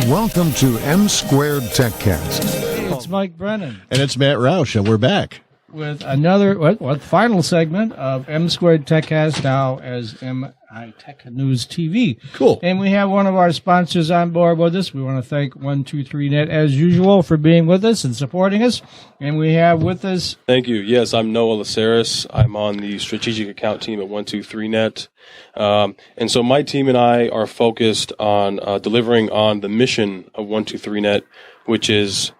Welcome to M Squared TechCast. Hey, it's Mike Brennan. And it's Matt Roush, and we're back with another, final segment of M Squared TechCast, now as MITechNews.com. Cool. And we have one of our sponsors on board with us. We want to thank 123net, as usual, for being with us and supporting us. And we have with us... Thank you. Yes, I'm Noah Lessaris. I'm on the strategic account team at 123net. And so my team and I are focused on delivering on the mission of 123net, which is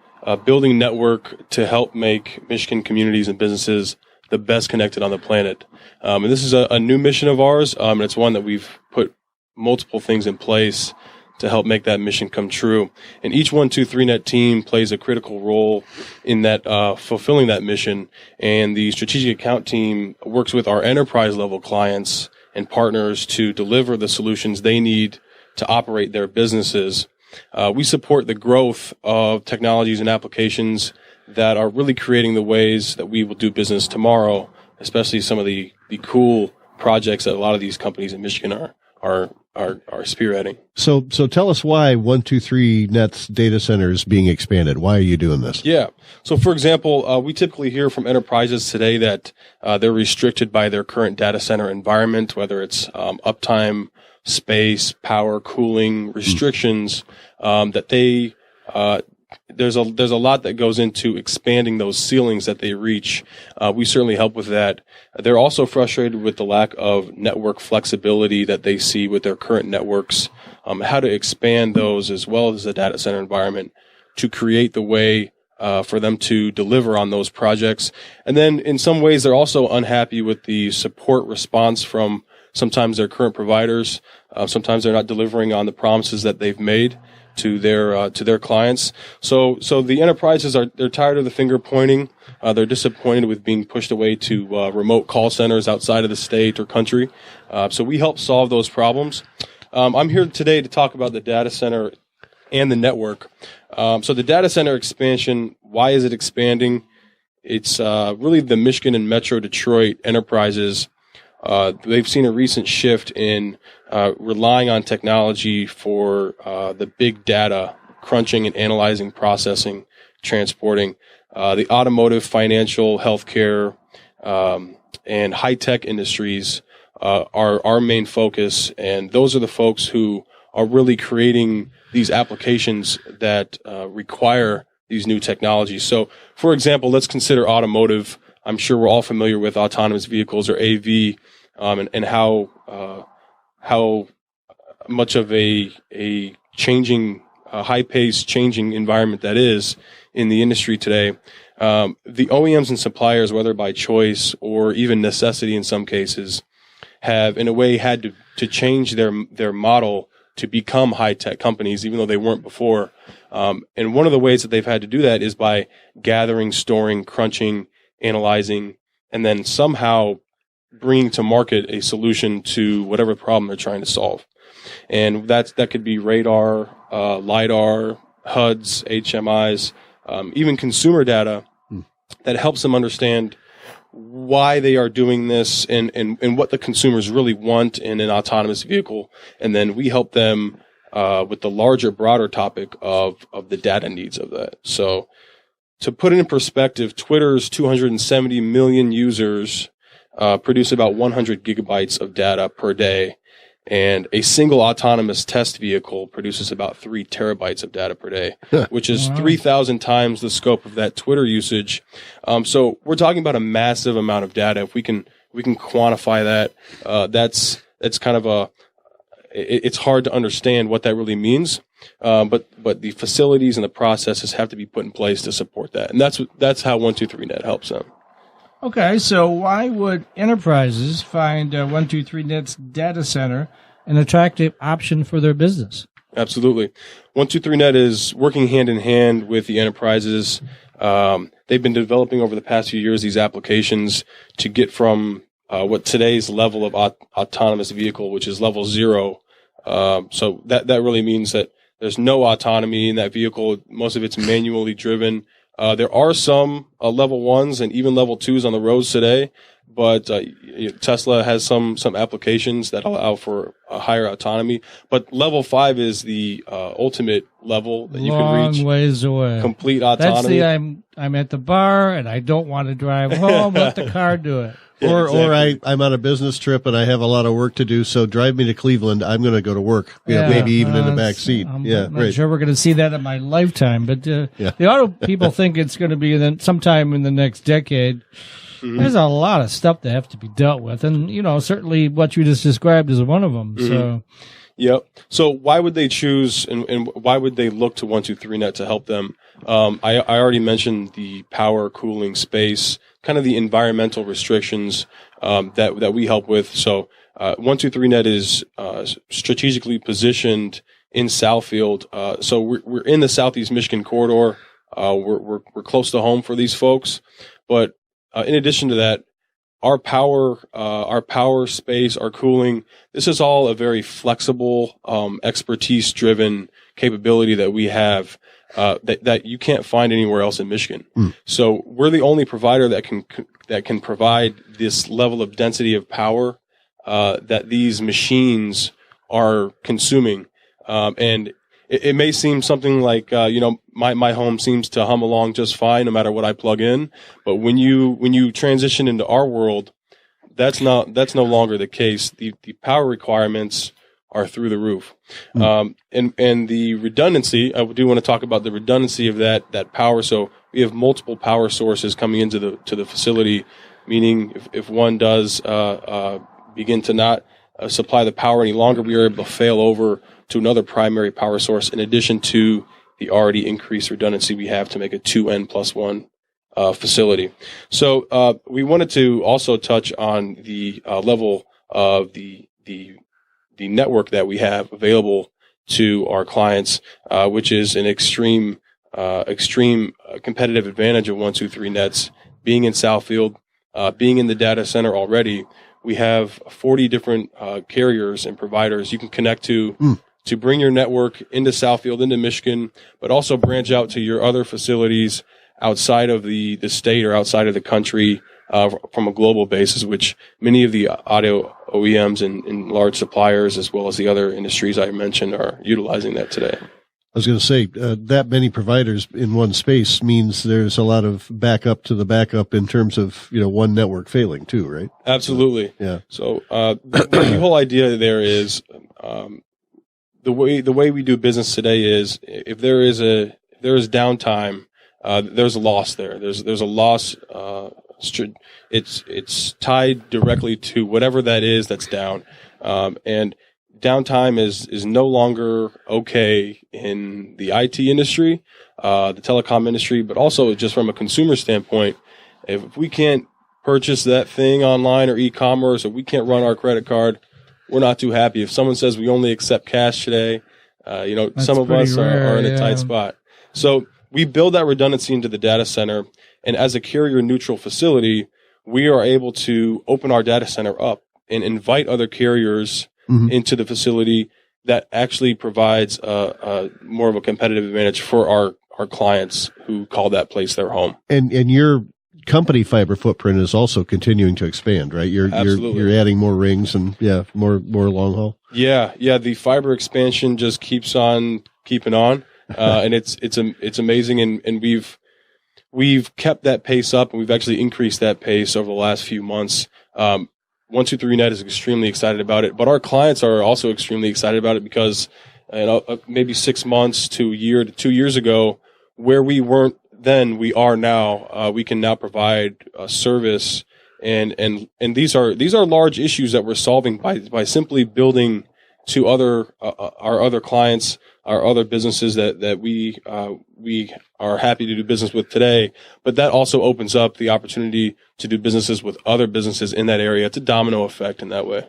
building network to help make Michigan communities and businesses the best connected on the planet. And this is a new mission of ours, and it's one that we've put multiple things in place to help make that mission come true. And each 123net team plays a critical role in that fulfilling that mission. And the strategic account team works with our enterprise level clients and partners to deliver the solutions they need to operate their businesses. We support the growth of technologies and applications that are really creating the ways that we will do business tomorrow, especially some of the cool projects that a lot of these companies in Michigan are spearheading. So tell us why 123net's data center is being expanded. Why are you doing this? Yeah. So for example, we typically hear from enterprises today that they're restricted by their current data center environment, whether it's uptime, space, power, cooling, restrictions, that they there's a lot that goes into expanding those ceilings that they reach. We certainly help with that. They're also frustrated with the lack of network flexibility that they see with their current networks, how to expand those as well as the data center environment to create the way for them to deliver on those projects. And then in some ways, they're also unhappy with the support response from sometimes their current providers. Sometimes they're not delivering on the promises that they've made to their clients. So the enterprises they're tired of the finger pointing. They're disappointed with being pushed away to remote call centers outside of the state or country. So we help solve those problems. I'm here today to talk about the data center and the network. So the data center expansion, why is it expanding? It's really the Michigan and Metro Detroit enterprises. They've seen a recent shift in relying on technology for the big data, crunching and analyzing, processing, transporting. The automotive, financial, healthcare, and high-tech industries are our main focus, and those are the folks who are really creating these applications that require these new technologies. So, for example, let's consider automotive. I'm sure we're all familiar with autonomous vehicles or AV, and how much of a changing, high-paced, changing environment that is in the industry today. The OEMs and suppliers, whether by choice or even necessity in some cases, have in a way had to change their model to become high-tech companies, even though they weren't before. And one of the ways that they've had to do that is by gathering, storing, crunching, analyzing, and then somehow bringing to market a solution to whatever problem they're trying to solve. And that could be radar, LiDAR, HUDs, HMIs, even consumer data that helps them understand why they are doing this and what the consumers really want in an autonomous vehicle. And then we help them with the larger, broader topic of the data needs of that. So to put it in perspective, Twitter's 270 million users produce about 100 gigabytes of data per day, and a single autonomous test vehicle produces about 3 terabytes of data per day, which is 3,000 times the scope of that Twitter usage. So we're talking about a massive amount of data. If we can quantify that, that's kind of it's hard to understand what that really means. But the facilities and the processes have to be put in place to support that, and that's how 123net helps them. Okay, so why would enterprises find 123net's data center an attractive option for their business? Absolutely. 123net is working hand in hand with the enterprises. They've been developing over the past few years these applications to get from what today's level of autonomous vehicle, which is level 0. So that really means that there's no autonomy in that vehicle. Most of it's manually driven. There are some level 1s and even level 2s on the roads today, but Tesla has some applications that allow for a higher autonomy. But level 5 is the ultimate level that you can reach. Long ways away. Complete autonomy. That's I'm at the bar and I don't want to drive home. Let the car do it. Yeah, or exactly. I'm on a business trip and I have a lot of work to do, so drive me to Cleveland. I'm going to go to work. Yeah, Maybe even in the back seat. I'm Yeah, not right. sure we're going to see that in my lifetime, but Yeah. the auto people think it's going to be sometime in the next decade. Mm-hmm. There's a lot of stuff that have to be dealt with, and certainly what you just described is one of them. Mm-hmm. So, Yep. So why would they choose and why would they look to 123net to help them? I already mentioned the power, cooling, space, kind of the environmental restrictions that we help with. So 123net is strategically positioned in Southfield. So we're in the Southeast Michigan corridor. We're close to home for these folks, but in addition to that, our power, space, our cooling, this is all a very flexible, expertise-driven capability that we have that you can't find anywhere else in Michigan. So we're the only provider that can provide this level of density of power that these machines are consuming, and it may seem something like my home seems to hum along just fine no matter what I plug in, but when you transition into our world, that's no longer the case. The power requirements are through the roof, and the redundancy. I do want to talk about the redundancy of that power. So we have multiple power sources coming into the facility, meaning if one does begin to not supply the power any longer, we are able to fail over to another primary power source in addition to the already increased redundancy we have to make a 2N+1 facility. So we wanted to also touch on the level of the network that we have available to our clients, which is an extreme competitive advantage of 123net's. Being in Southfield, being in the data center already, we have 40 different carriers and providers you can connect to bring your network into Southfield, into Michigan, but also branch out to your other facilities outside of the state or outside of the country from a global basis, which many of the audio OEMs and large suppliers, as well as the other industries I mentioned, are utilizing that today. I was going to say that many providers in one space means there's a lot of backup to the backup in terms of one network failing too, right? Absolutely. Yeah. So the whole idea there is the way we do business today is if there is downtime, there's a loss there. There's a loss. It's tied directly to whatever that is that's down, and downtime is no longer okay in the IT industry, the telecom industry, but also just from a consumer standpoint. If we can't purchase that thing online or e-commerce, or we can't run our credit card, we're not too happy. If someone says we only accept cash today, some of us are in a tight spot. So we build that redundancy into the data center, and as a carrier-neutral facility, we are able to open our data center up and invite other carriers into the facility. That actually provides more of a competitive advantage for our clients who call that place their home. And your company fiber footprint is also continuing to expand, right? You're adding more rings and more long haul. Yeah. The fiber expansion just keeps on keeping on, and it's amazing. And we've kept that pace up, and we've actually increased that pace over the last few months. 123net is extremely excited about it, but our clients are also extremely excited about it because maybe 6 months to a year to 2 years ago, where we weren't then, we are now. We can now provide a service, and these are large issues that we're solving by simply building to our other clients, our other businesses that we are happy to do business with today. But that also opens up the opportunity to do businesses with other businesses in that area. It's a domino effect in that way.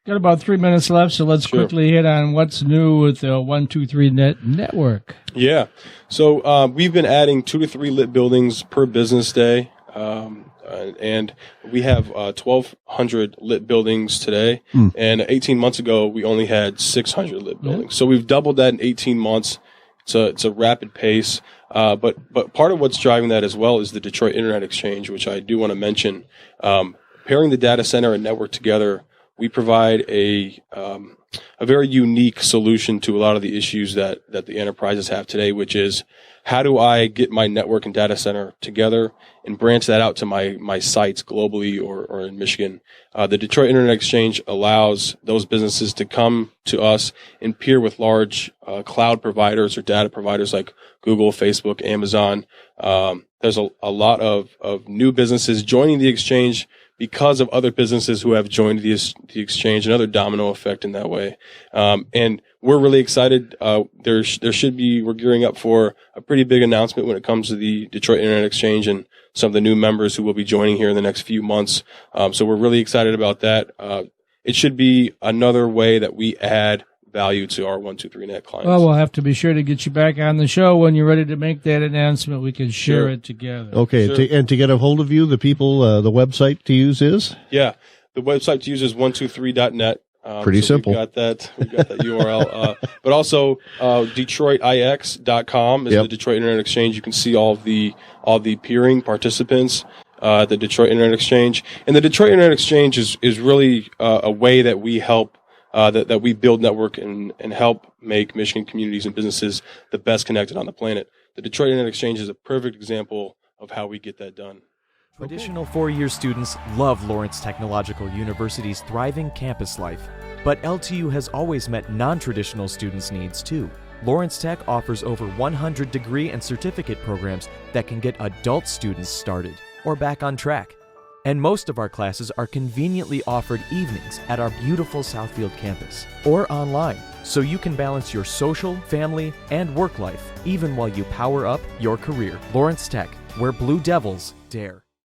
Got about 3 minutes left, so let's quickly hit on what's new with the 123net network. Yeah. So we've been adding 2 to 3 lit buildings per business day. And we have 1,200 lit buildings today. And 18 months ago, we only had 600 lit buildings. So we've doubled that in 18 months. It's a rapid pace. But part of what's driving that as well is the Detroit Internet Exchange, which I do want to mention. pairing the data center and network together, we provide a very unique solution to a lot of the issues that the enterprises have today, which is how do I get my network and data center together and branch that out to my sites globally or in Michigan. The Detroit Internet Exchange allows those businesses to come to us and peer with large cloud providers or data providers like Google, Facebook, Amazon. There's a lot of new businesses joining the exchange because of other businesses who have joined the exchange, another domino effect in that way. And we're really excited. We're gearing up for a pretty big announcement when it comes to the Detroit Internet Exchange and some of the new members who will be joining here in the next few months. So we're really excited about that. It should be another way that we add value to our 123net clients. Well, we'll have to be sure to get you back on the show when you're ready to make that announcement. We can share it together. Okay, sure. To get a hold of you, the the website to use is? Yeah, the website to use is 123.net. Pretty simple. We've got that URL. But also, DetroitIX.com is the Detroit Internet Exchange. You can see all the peering participants. The Detroit Internet Exchange. And the Detroit Internet Exchange is really a way that we help that we build network and help make Michigan communities and businesses the best connected on the planet. The Detroit Internet Exchange is a perfect example of how we get that done. Traditional four-year students love Lawrence Technological University's thriving campus life, but LTU has always met non-traditional students' needs too. Lawrence Tech offers over 100 degree and certificate programs that can get adult students started or back on track. And most of our classes are conveniently offered evenings at our beautiful Southfield campus or online, so you can balance your social, family, and work life even while you power up your career. Lawrence Tech, where Blue Devils dare.